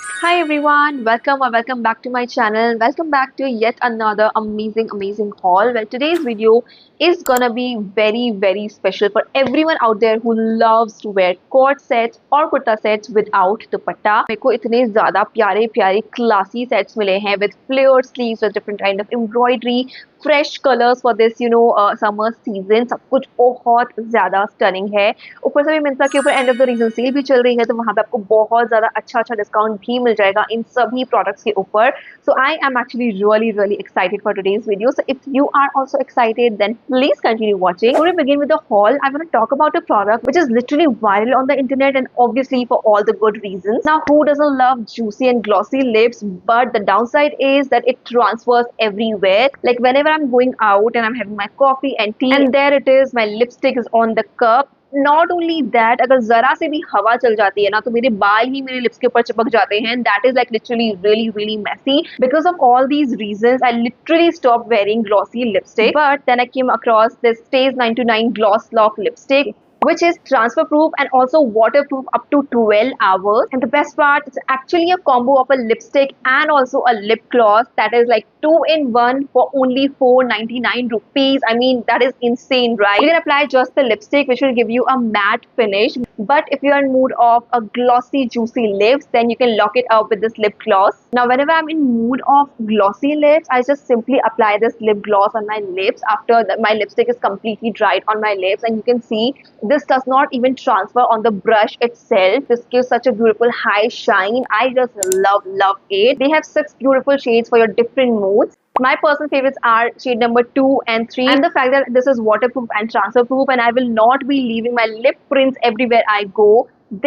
Hi everyone, welcome or welcome back to my channel. Welcome back to yet another amazing haul. Well, today's video is gonna be very special for everyone out there who loves to wear court sets or kurta sets without dupatta. मेरे को इतने ज़्यादा प्यारे classy sets मिले हैं with flared sleeves with different kind of embroidery, fresh colors for this summer season. सब कुछ बहुत ज़्यादा stunning है. ऊपर से भी मिंत्रा के ऊपर end of the reason sale भी चल रही है, तो वहाँ पे आपको बहुत ज़्यादा अच्छा डिस्काउंट भी मिल जाएगा इन सभी प्रोडक्ट्स के ऊपर. So I am actually really excited for today's video. So if you are also excited then please continue watching. Before we begin with the haul, I want to talk about a product which is literally viral on the internet and obviously for all the good reasons. Now, who doesn't love juicy and glossy lips? But the downside is that it transfers everywhere. Like whenever I'm going out and I'm having my coffee and tea, and there it is, my lipstick is on the cup. Not only that, अगर जरा से भी हवा चल जाती है ना तो मेरे बाल ही मेरे लिप्स के ऊपर चिपक जाते हैं. That is like literally really messy. Because of all these reasons I literally stop wearing glossy lipstick. But then I came across this stage 929 gloss lock lipstick, which is transfer proof and also waterproof up to 12 hours. And the best part, it's actually a combo of a lipstick and also a lip gloss that is like 2 in 1 for only 499 rupees. I mean, that is insane, right? You can apply just the lipstick, which will give you a matte finish. But if you are in mood of a glossy, juicy lips, then you can lock it up with this lip gloss. Now, whenever I'm in mood of glossy lips, I just simply apply this lip gloss on my lips after my lipstick is completely dried on my lips. And you can see this does not even transfer on the brush itself. This gives such a beautiful high shine. I just love it. They have 6 beautiful shades for your different moods. My personal favorites are shade number 2 and 3, and the fact that this is waterproof and transfer proof and I will not be leaving my lip prints everywhere I go,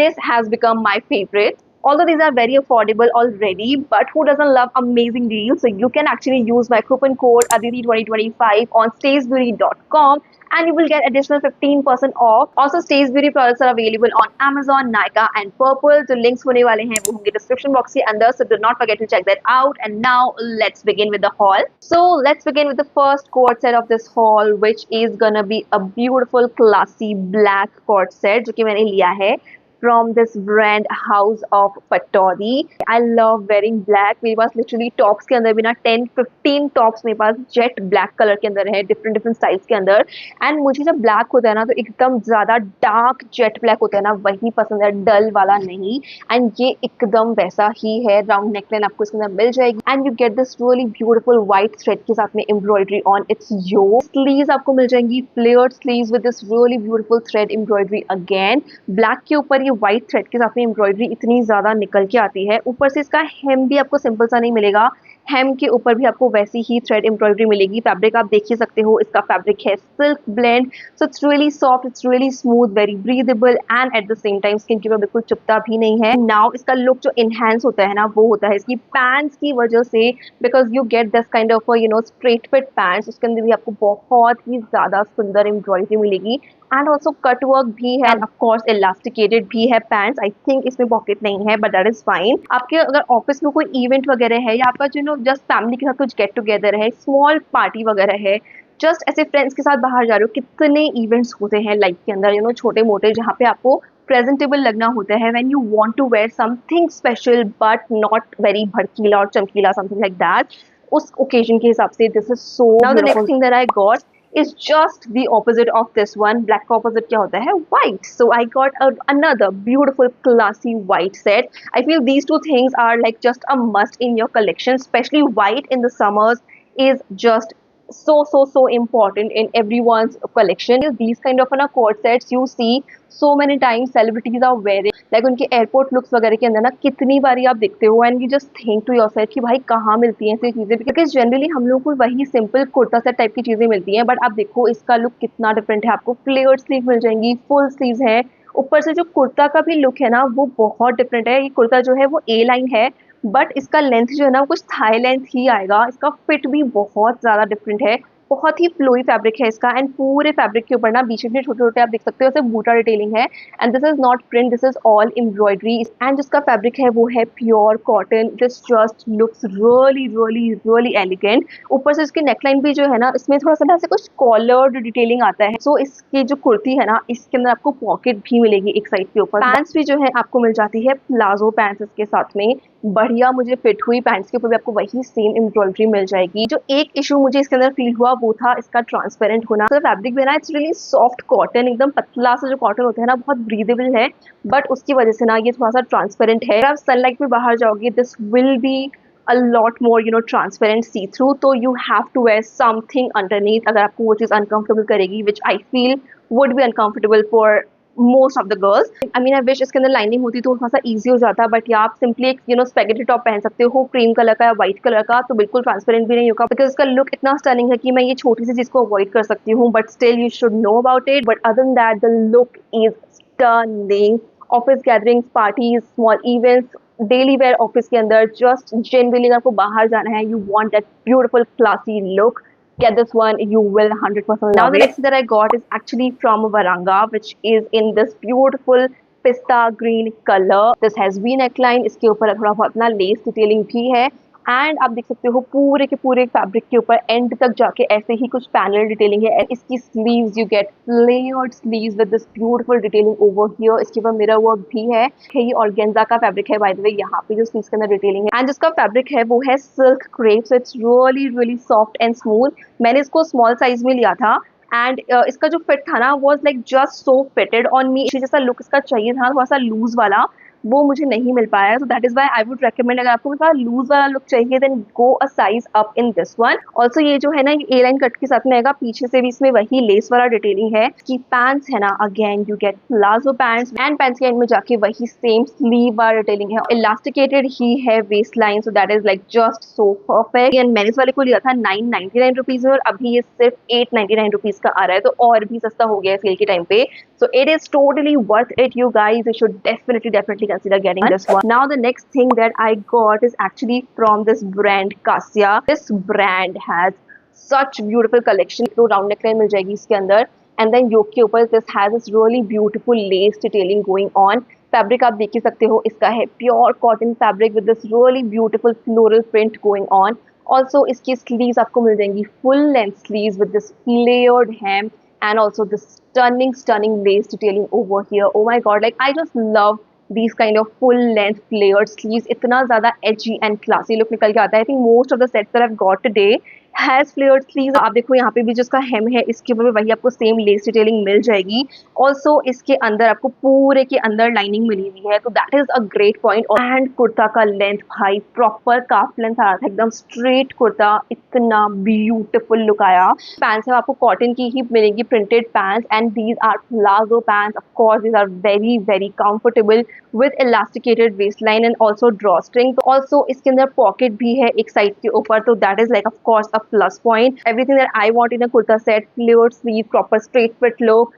this has become my favorite. Although these are very affordable already, but who doesn't love amazing deals? So you can actually use my coupon code Aditi2025 on staysbeauty.com and you will get additional 15% off. Also, Stays Beauty products are available on Amazon, Nykaa and Purple. So links होने वाले हैं वो होंगे description box के अंदर. So do not forget to check that out. And now let's begin with the haul. So let's begin with the first cord set of this haul, which is gonna be a beautiful classy black cord set जो कि मैंने लिया है from this brand House of Pataudi. I love wearing black. मेरे पास literally tops के अंदर भी ना 10-15 tops मेरे पास jet black color के अंदर है, different styles के अंदर. And मुझे जब black होता है ना तो एकदम ज़्यादा dark jet black होता है ना, वही पसंद है, dull वाला नहीं. And ये एकदम वैसा ही है. Round neckline आपको इसके अंदर मिल जाएगी. And you get this really beautiful white thread के साथ में embroidery on its yoke. Sleeves आपको मिल जाएंगी flared sleeves with this really beautiful thread embroidery again. Black के ऊपर व्हाइट थ्रेड के साथ में एम्ब्रॉयडरी इतनी ज्यादा निकल के आती है. ऊपर से इसका हेम भी आपको सिंपल सा नहीं मिलेगा, हेम के ऊपर भी आपको वैसी ही थ्रेड एम्ब्रॉयडरी मिलेगी. फैब्रिक आप देख ही सकते हो, इसका फैब्रिक है silk blend. So it's really soft, it's really smooth, very breathable and at the same time skin के ऊपर बिल्कुल चुभता भी नहीं है. नाउ इसका लुक जो इनहेंस होता है ना वो होता है इसकी पैंट्स की वजह से. Because you get this kind of straight fit pants, उसके अंदर भी आपको बहुत ही ज्यादा सुंदर एम्ब्रॉयडरी मिलेगी. एंड ऑल्सो कट वर्क भी है, ऑफ कोर्स इलास्टिकेटेड भी है पैंट्स. आई थिंक इसमें पॉकेट नहीं है बट दैट इज फाइन. आपके अगर ऑफिस में कोई इवेंट वगैरह है या आपका जस्ट फैमिली के साथ कुछ गेट टुगेदर है, स्मॉल पार्टी वगैरह है, जस्ट ऐसे फ्रेंड्स के साथ बाहर जा रहे हो, कितने इवेंट्स होते हैं लाइफ के अंदर छोटे मोटे, जहाँ पे आपको प्रेजेंटेबल लगना होता है. When you want to wear something special but not very भड़कीला और चमकीला, समथिंग लाइक दैट, उस ओकेजन के हिसाब से this is so. Now the next thing that I got is just the opposite of this one. Black का opposite क्या होता है? White. So I got another beautiful classy white set. I feel these two things are like just a must in your collection, especially white in the summers is just so important in everyone's collection. These kind of cord sets you see so many times celebrities are wearing, like उनके airport looks वगैरह के अंदर ना कितनी बारी आप देखते हो and you just think to yourself कि भाई कहाँ मिलती हैं ऐसी चीज़ें. बिकॉज जनरली हम लोग को वही सिंपल कुर्ता सेट टाइप की चीज़ें मिलती हैं, बट आप देखो इसका लुक कितना डिफरेंट है. आपको फ्लेयर्ड स्लीव मिल जाएंगी, फुल स्लीव्स हैं. ऊपर से जो कुर्ता का भी लुक है ना वो बहुत डिफरेंट है. ये कुर्ता जो है वो ए लाइन है बट इसका लेंथ जो है ना वो कुछ थाई लेंथ ही आएगा. इसका फिट भी बहुत ज़्यादा डिफरेंट है. बहुत ही फ्लोई फैब्रिक है इसका एंड पूरे फैब्रिक के ऊपर ना बीच में छोटे छोटे आप देख सकते हो ऐसे बूटा डिटेलिंग है. And this is not print, this is all embroidery. And जिसका फैब्रिक है वो है pure cotton. This just looks really elegant. ऊपर से इसकी नेकलाइन भी जो है ना इसमें थोड़ा सा ना ऐसे कुछ कॉलर्ड डिटेलिंग आता है. सो इसकी जो कुर्ती है ना इसके अंदर आपको पॉकेट भी मिलेगी एक साइड के ऊपर. पैंट्स भी जो है आपको मिल जाती है प्लाजो पैंट्स इसके साथ में. बढ़िया मुझे फिट हुई। पैंट्स के ऊपर भी आपको वही सेम एम्ब्रॉयडरी मिल जाएगी। जो एक इशू मुझे इसके अंदर फील हुआ वो था इसका ट्रांसपेरेंट होना। तो फैब्रिक भी ना इट्स रियली सॉफ्ट कॉटन, एकदम पतला सा जो कॉटन होता है ना, बहुत ब्रीदेबल है, बट उसकी वजह से ना ये थोड़ा सा ट्रांसपेरेंट है। अगर आप सनलाइट में बाहर जाओगे this will be a lot more transparent see through, तो you have to wear something underneath अगर आपको वो चीज़ uncomfortable करेगी, which I feel would be uncomfortable for most of the girls. I mean I wish इसके अंदर lining होती तो थोड़ा सा easy हो जाता, बट या आप सिंपली एक स्पेगेटी टॉप पहन सकते हो क्रीम कलर का या व्हाइट कलर का, तो बिल्कुल ट्रांसपेरेंट भी नहीं होगा, बिकॉज इसका लुक इतना स्टनिंग है कि मैं ये छोटी सी चीज को अवॉइड कर सकती हूँ, but still you should know about it. But other than that the look is stunning. Office gatherings, parties, small events, daily wear office के अंदर, जस्ट जनरली आपको बाहर जाना है, you want that beautiful classy look, get this one, you will 100% love it. Now the next thing that I got is actually from Varanga, which is in this beautiful pista green color. This has V neckline, इसके ऊपर थोड़ा बहुत ना less detailing भी है, and आप देख सकते हो पूरे के पूरे फैब्रिक के ऊपर एंड तक जाके ऐसे ही कुछ पैनल डिटेलिंग है। इसकी sleeves you get layered sleeves with this beautiful detailing over here. इसके ऊपर मिरर वर्क भी है। ये ऑर्गेन्जा का फैब्रिक है बाय द वे, यहाँ पे जो स्लीव्स के अंदर डिटेलिंग है, एंड जिसका फैब्रिक है वो है silk crepe, so it's really really soft and smooth. मैंने इसको स्मॉल साइज में लिया था, एंड इसका जो फिट था ना was like just so fitted on me. जैसा लुक इसका चाहिए था थोड़ा सा लूज वाला, वो मुझे नहीं मिल पाया, so that is why I would recommend, अगर आपको थोड़ा लूज वाला लुक चाहिए then go a size up in this one. Also ये जो है ना ए लाइन कट के साथ में आएगा, पीछे से भी इसमें वही लेस वाला डिटेलिंग है। कि पैंट्स है ना, again you get palazzo pants, and pants के एंड में जाके वही सेम स्लीव वाला डिटेलिंग है। इलास्टिकेटेड ही है waist line, so that is like just so perfect. And मैंने इस वाले को लिया था 999 रुपीज में, और अभी ये सिर्फ 899 रुपीज का आ रहा है, तो और भी सस्ता हो गया है सेल के टाइम पे। So it is totally worth it, you guys. You should definitely consider getting this one. Now the next thing that I got is actually from this brand Cassia. This brand has such beautiful collection. तो round neckline मिल जाएगी इसके अंदर, and then yoke के ऊपर this has this really beautiful lace detailing going on. Fabric आप देख ही सकते हो, इसका है pure cotton fabric with this really beautiful floral print going on. Also इसकी स्लीव्स आपको मिल जाएंगी full length sleeves with this layered hem, and also the stunning lace detailing over here. Oh my god, like I just love these kind of full length flared sleeves. इतना ज़्यादा edgy and classy look निकल के आता है। I think most of the sets that I've got today has flared sleeves. आप देखो यहाँ पे भी जिसका हेम है इसके ऊपर वही आपको सेम लेस डिटेलिंग मिल जाएगी। ऑल्सो इसके अंदर आपको पूरे के अंदर लाइनिंग मिली हुई है, तो that is a great point. And kurta का लेंथ भाई प्रॉपर काफ लेंथ आ रहा था, एकदम स्ट्रेट कुर्ता, इतना ब्यूटीफुल लुक आया। पैंट्स है आपको कॉटन की ही मिलेगी, printed pants, and these are palazzo pants. Of course these are very very comfortable with elasticated waist line and also drawstring. Also इसके अंदर पॉकेट भी है एक साइड के ऊपर, तो that is like of course a plus point. Everything that I want in a kurta set, flared sleeve, proper straight fit look,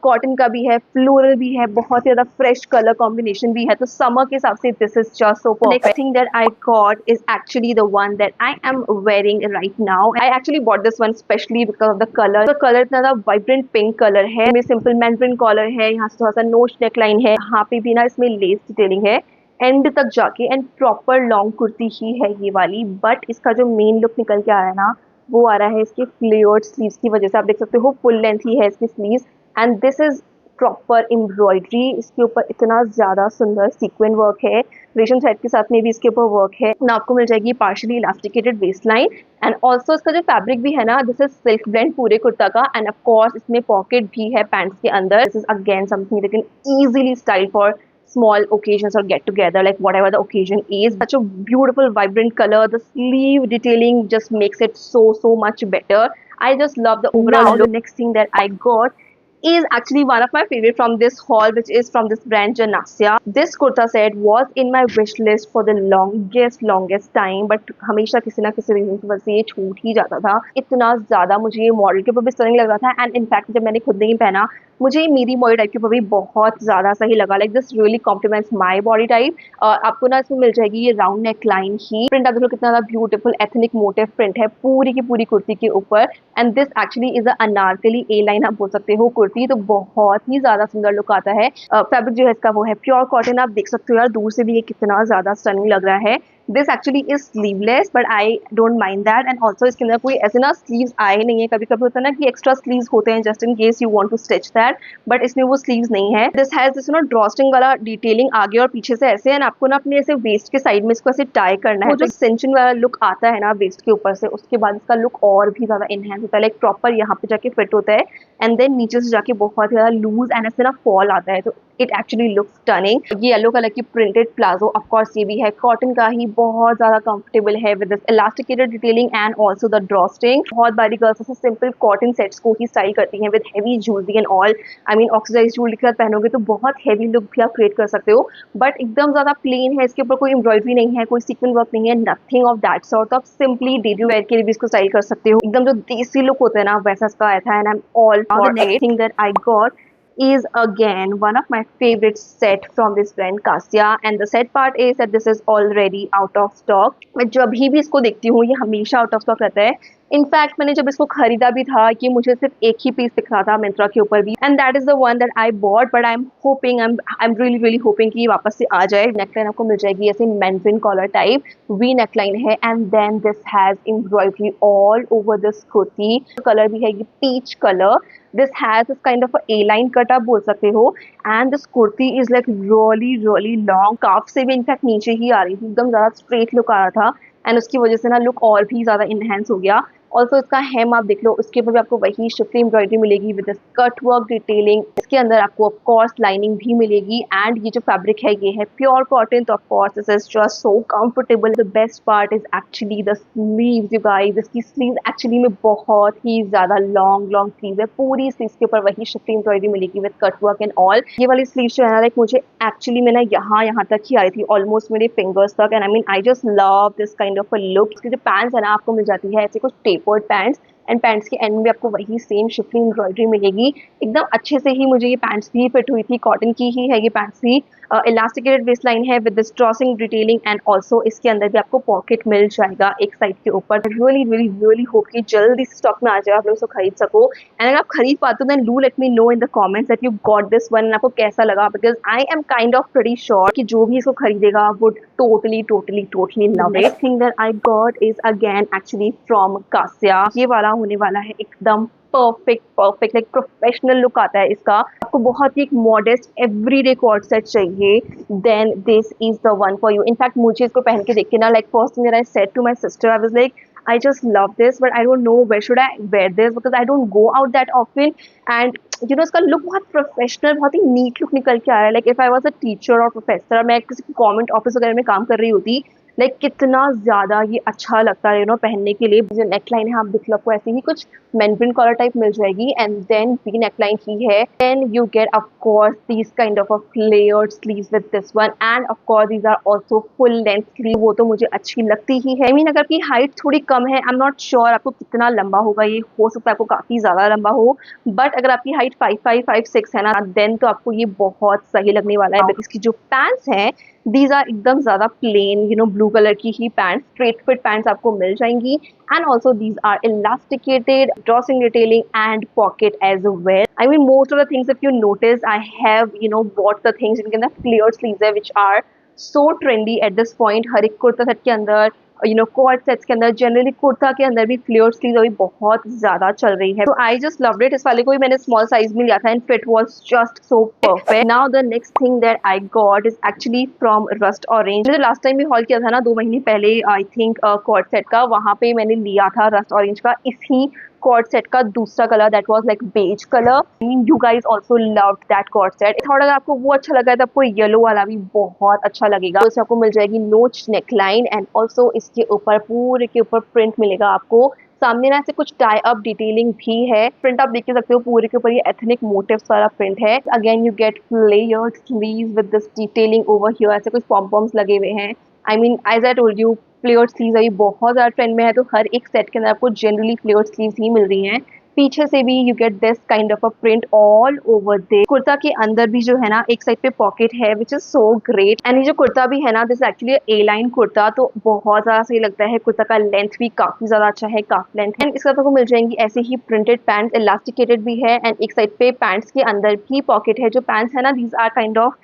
cotton का भी है, floral भी है, बहुत ही ज़्यादा fresh color combination भी है, तो summer के हिसाब से this is just so perfect. Next thing that I got is actually the one that I am wearing right now. I actually bought this one specially because of the color. The color इतना ज़्यादा vibrant pink color है, इसमें simple mandarin collar है, यहाँ से थोड़ा सा नोच neckline है, यहाँ पे भी ना इसमें lace detailing है एंड तक जाके, एंड प्रॉपर लॉन्ग कुर्ती ही है ये वाली। बट इसका जो मेन लुक निकल के आ रहा है ना, वो आ रहा है इसके फ्लेयर्ड स्लीव्स की वजह से। आप देख सकते हो फुल लेंथ ही है इसकी sleeves, and this is proper embroidery. इसके ऊपर इतना ज़्यादा सुंदर सीक्वेंट वर्क है, रेशम थ्रेड के साथ में भी इसके ऊपर वर्क है ना। आपको मिल जाएगी partially elasticated waist line, and also इसका जो फैब्रिक भी है ना, दिस इज सिल्क ब्लेंड पूरे कुर्ता का, एंड ऑफ कोर्स इसमें पॉकेट भी है पैंट्स के अंदर। This is again something that can easily style for small occasions or get together, like whatever the occasion is. Such a beautiful vibrant color, the sleeve detailing just makes it so much better. I just love the overall look. The next thing that I got is actually one of my favorite from this haul, which is from this brand Janasya. This kurta set was in my wish list for the longest time, but हमेशा किसी ना किसी reason की वजह से ये छूट ही जाता था। इतना ज़्यादा मुझे ये मॉडल के ऊपर भी स्टनिंग लग रहा था, एंड इनफैक्ट जब मैंने खुद नहीं पहना, मुझे मेरी बॉडी टाइप के ऊपर भी बहुत ज़्यादा सही लगा। Like this really compliments my body type. आपको ना इसमें मिल जाएगी ये राउंड नेक लाइन ही प्रिंट। आप देखो कितना ज़्यादा ब्यूटीफुल एथनिक मोटिव प्रिंट है पूरी की पूरी कुर्ती के ऊपर, and this actually is a Anarkali A line आप बोल सकते हो कुर्ती कुर्ती, तो बहुत ही ज़्यादा सुंदर लुक आता है। फैब्रिक जो है इसका वो है प्योर कॉटन। आप देख सकते हो यार दूर से भी ये कितना ज़्यादा स्टनिंग लग रहा है। This actually is sleeveless but I don't mind that, and also इसके अंदर कोई ऐसे ना स्लीव्स आए नहीं है। कभी कभी होता है ना कि एक्स्ट्रा स्लीव्स होते हैं just in case you want to stitch that, but इसमें वो स्लीव्स नहीं है। This has this no drawstring वाला डिटेलिंग आगे और पीछे से ऐसे, एंड आपको ना अपने ऐसे वेस्ट के साइड में इसको ऐसे टाई करना है। वो जो सिंचन वाला लुक आता है ना वेस्ट के ऊपर से, उसके बाद इसका लुक और भी ज्यादा इनहेंस होता है। लाइक प्रॉपर यहाँ पे जाके फिट होता है एंड देन नीचे से जाके बहुत ज्यादा लूज एंड ऐसे ना फॉल आता है, तो इट एक्चुअली लुक्स स्टनिंग। ये येलो कलर की प्रिंटेड प्लाजो, ऑफ कोर्स ये भी है कॉटन का ही, बहुत ज्यादा कंफर्टेबल है with this elasticated detailing and also the drawstring. बहुत बारी गर्ल्स ऐसे सिंपल कॉटन सेट्स को ही स्टाइल करती हैं with heavy jewellery and all. I mean oxidise jewellery के साथ पहनोगे तो बहुत हेवी लुक भी आप क्रिएट कर सकते हो, बट एकदम ज्यादा प्लेन है, इसके ऊपर कोई एम्ब्रॉयडरी नहीं है, कोई सीक्वेंस वर्क नहीं है, नथिंग ऑफ दैट सॉर्ट। आप सिंपली डेली वेयर के लिए भी इसको स्टाइल कर सकते हो। एकदम जो देसी लुक होता है ना वैसा इसका आया था, and I am all for it. Next thing that I got is again one of my favorite set from this brand Cassia, and the sad part is that this is already out of stock. मैं जब भी इसको देखती हूँ ये हमेशा out of stock रहता है। इनफैक्ट मैंने जब इसको खरीदा भी था कि मुझे सिर्फ एक ही पीस दिख रहा था मिंत्रा के ऊपर भी, and that is the one that I bought, but I am hoping, I am really really hoping कि ये वापस से आ जाए। नेकलाइन आपको मिल जाएगी ऐसे mandarin collar type, V neckline है, and then this has embroidery all over this kurti. Colour भी है ये peach colour. This has this kind of A line cut आप बोल सकते हो, and this kurti is like really really long, calf से भी इनफैक्ट नीचे ही आ रही थी, एकदम ज्यादा स्ट्रेट लुक आ रहा था, एंड उसकी वजह से ना लुक और भी ज्यादा इनहेंस हो गया। ऑल्सो इसका हेम आप देख लो, उसके ऊपर भी आपको वही शिफ्टी एम्ब्रॉयडरी मिलेगी विद कट वर्क डिटेलिंग। इसके अंदर आपको ऑफ कोर्स लाइनिंग भी मिलेगी, एंड ये जो फैब्रिक है ये है प्योर कॉटन, तो of course this is just so comfortable. The best part is actually the sleeves you guys. इसकी स्लीव्स एक्चुअली में बहुत ही ज्यादा लॉन्ग लॉन्ग स्लीव है, पूरी स्लीव्स के ऊपर वही शिफ्टी एम्ब्रॉयडरी मिलेगी with cut work and all. ये वाली स्लीव जो है ना, लाइक मुझे एक्चुअली में ना यहाँ तक ही आ रही थी, ऑलमोस्ट मेरे फिंगर्स तक, and I mean I just love this kind of a look. इसकी जो पैंट्स है ना आपको मिल जाती है ऐसे कुछ टेपर्ड पैंट्स, एंड पैंट्स के एंड में आपको वही सेम शिफ्टिंग एम्ब्रॉयडरी मिलेगी। एकदम अच्छे से ही मुझे ये पैंट्स भी फिट हुई थी, कॉटन की ही है ये पैंट्स भी। इलास्टिकेटेड वेस्ट लाइन है with this drawstring detailing, and also इसके अंदर भी आपको पॉकेट मिल जाएगा एक साइड के ऊपर। रियली रियली रियली होप कि जल्दी स्टॉक में आ जाए, आप लोग इसको खरीद सको, एंड अगर आप खरीद पाते हो then do let me know in the comments that you got this one, आपको कैसा लगा, because I am kind of pretty sure कि जो भी इसको खरीदेगा would totally totally totally love it. Next thing that I got is again actually from Kassia. ये वाला होने वाला है एकदम परफेक्ट लाइक प्रोफेशनल लुक आता है इसका। आपको बहुत ही एक मॉडेस्ट एवरीडे कॉर्ड सेट चाहिए, then this is the one for you. In fact मुझे इसको पहन के देख के ना, like first thing I said to my sister, I was like I just love this but I don't know where should I wear this, because I don't go out that often, and you know इसका look बहुत professional, बहुत ही neat look निकल के आ रहा है। Like if I was a teacher और प्रोफेसर, मैं किसी गवर्नमेंट ऑफिस वगैरह में काम कर रही होती, लाइक कितना ज्यादा ये अच्छा लगता है यू नो पहनने के लिए। जो नेकलाइन है आप देख लो, आपको ऐसे ही कुछ मैनड्रिन कॉलर टाइप मिल जाएगी, एंड देन वी नेकलाइन ही है, then you get of course these kind of a flared sleeves with this one, and of course these are also full length sleeve, वो तो मुझे अच्छी लगती ही है। आई मीन अगर आपकी हाइट थोड़ी कम है, आई एम नॉट श्योर आपको कितना लंबा होगा, ये हो सकता है आपको काफी ज्यादा लंबा हो, बट अगर आपकी हाइट 5'5", 5'6" है ना, देन तो आपको ये बहुत सही लगने वाला है। इसकी जो पैंट्स हैं दीज आर एकदम ज्यादा plain you know blue colour की ही पैंट्स, स्ट्रेट फिट पैंट्स आपको मिल जाएंगी, and also these are elasticated, drawstring detailing and pocket as well. I mean most of the things if you notice I have you know bought the things जिनके अंदर flared sleeves है which are so trendy at this point. हर एक kurta set के अंदर you know cord sets के अंदर, generally kurta के अंदर भी फ्लेयर स्लीव अभी बहुत ज्यादा चल रही है, तो आई जस्ट लव्ड इट। इस वाले को भी मैंने स्मॉल साइज में लिया था and fit was just so perfect. Now the next thing that I got is actually from rust orange. मैंने लास्ट टाइम भी हॉल किया था ना 2 महीने पहले आई थिंक कॉर्ड सेट का, वहां पे मैंने लिया था रस्ट ऑरेंज का इसी कॉर्ड सेट का दूसरा colour that was like beige colour. I mean you guys also loved that coord set. थोड़ा अगर आपको वो अच्छा लगा है तो आपको येलो वाला भी बहुत अच्छा लगेगा। तो आपको मिल जाएगी नोच नेकलाइन, एंड ऑल्सो इसके ऊपर पूरे के ऊपर प्रिंट मिलेगा आपको। सामने ना ऐसे कुछ टाई अप डिटेलिंग भी है, प्रिंट आप देख के सकते हो पूरे के ऊपर ये एथनिक मोटिव्स वाला प्रिंट है। Again you get flared sleeves with this detailing over here, ऐसे कुछ पॉम-पॉम्स लगे हुए हैं। I mean as I told you flared sleeves अभी बहुत ज़्यादा ट्रेंड में है, तो हर एक सेट के अंदर आपको जनरली फ्लेयर्ड स्लीव्स ही मिल रही हैं। पीछे से भी you get this kind of a print all over there. Kurta के अंदर भी जो है ना एक साइड पे पॉकेट है which is so great. And ये जो कुर्ता भी है ना this actually A line kurta, तो बहुत ज्यादा सही लगता है। कुर्ता का लेंथ भी काफी ज्यादा अच्छा है, काफ लेंथ। एंड इसके साथ आपको मिल जाएंगी ऐसे ही प्रिंटेड पैंट्स, इलास्टिकेटेड भी है। एंड एक साइड पे पैंट्स के अंदर भी पॉकेट है। जो पैंट्स है ना these are kind of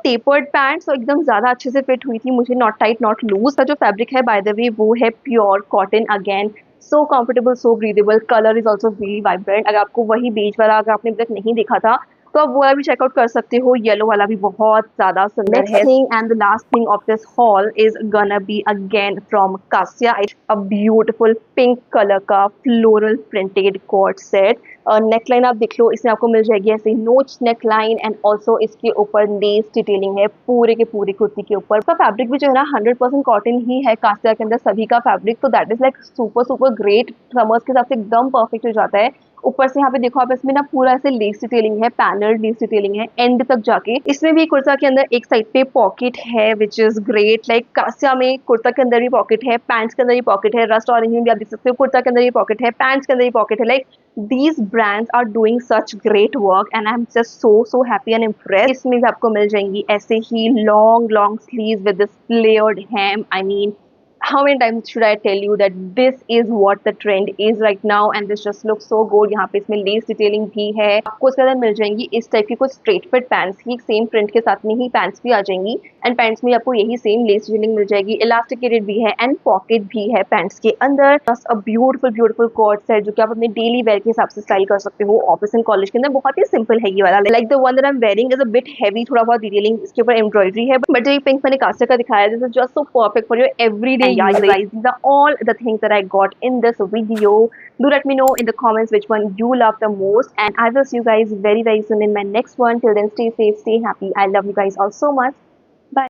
tapered pants, तो एकदम ज्यादा अच्छे से फिट हुई थी मुझे, नॉट टाइट नॉट लूज। का जो फैब्रिक है बाय द वे वो है pure cotton again, so comfortable so breathable. Colour is also very vibrant. अगर आपको वही बेज वाला अगर आपने अभी तक नहीं देखा था तो आप वो वाला भी चेकआउट कर सकते हो। येलो वाला भी बहुत ज्यादा सुंदर है। Thing and the last thing of this haul is gonna be again from Kassia, a beautiful pink colour का floral printed co-ord set. Neckline आप देख लो, इसमें आपको मिल जाएगी ऐसे नोच नेकलाइन एंड ऑल्सो इसके ऊपर लेस डिटेलिंग है पूरे के पूरे कुर्ती के ऊपर। इसका फैब्रिक भी जो है ना 100% कॉटन ही है कासिया के अंदर सभी का फैब्रिक, तो that is like super super great. Summers के हिसाब से एकदम परफेक्ट हो जाता है। ऊपर से यहाँ पे देखो आप, इसमें ना पूरा ऐसे लेस डिटेलिंग है, पैनल लेस डिटेलिंग है एंड तक जाके। इसमें भी कुर्ता के अंदर एक साइड पे पॉकेट है विच इज ग्रेट। लाइक कासिया में कुर्ता के अंदर भी पॉकेट है, पैंट्स के अंदर भी पॉकेट है। रस्ट ऑरेंज में भी आप देख सकते हो कुर्ता के अंदर भी पॉकेट है, पैंट्स के अंदर भी पॉकेट है। Like these brands are doing such great work and I'm just so happy and impressed। इसमें भी आपको मिल जाएंगी ऐसे ही long sleeves with this layered hem। I mean, how many times should I tell you that this is what the trend is right now and this just looks so good। यहाँ पे इसमें less detailing भी है। आपको इसके अंदर मिल जाएंगी इस टाइप की कुछ स्ट्रेट फिट पैंट्स ही, सेम प्रिंट के साथ में ही पैंट्स भी आ जाएंगी। एंड पैंट्स में आपको यही सेम लेस डिटेलिंग मिल जाएगी, इलास्टिकेटेड भी है एंड पॉकेट भी है पैंट्स के अंदर। बस a beautiful beautiful coord set जो कि आप अपने डेली वेयर के हिसाब से स्टाइल कर सकते हो ऑफिस एंड कॉलेज के अंदर। बहुत ही सिंपल है ये वाला। Like the one that I am wearing is a bit heavy, थोड़ा बहुत डिटेलिंग इसके ऊपर एम्ब्रॉयडरी है, बट जो ये पिंक मैंने कास्टर का दिखाया this is just so perfect for your everyday use. These are all the things that I got in this video. Do let me know in the comments which one you love the most, and I will see you guys very soon in my next one. Till then, stay safe, stay happy. I love you guys all so much.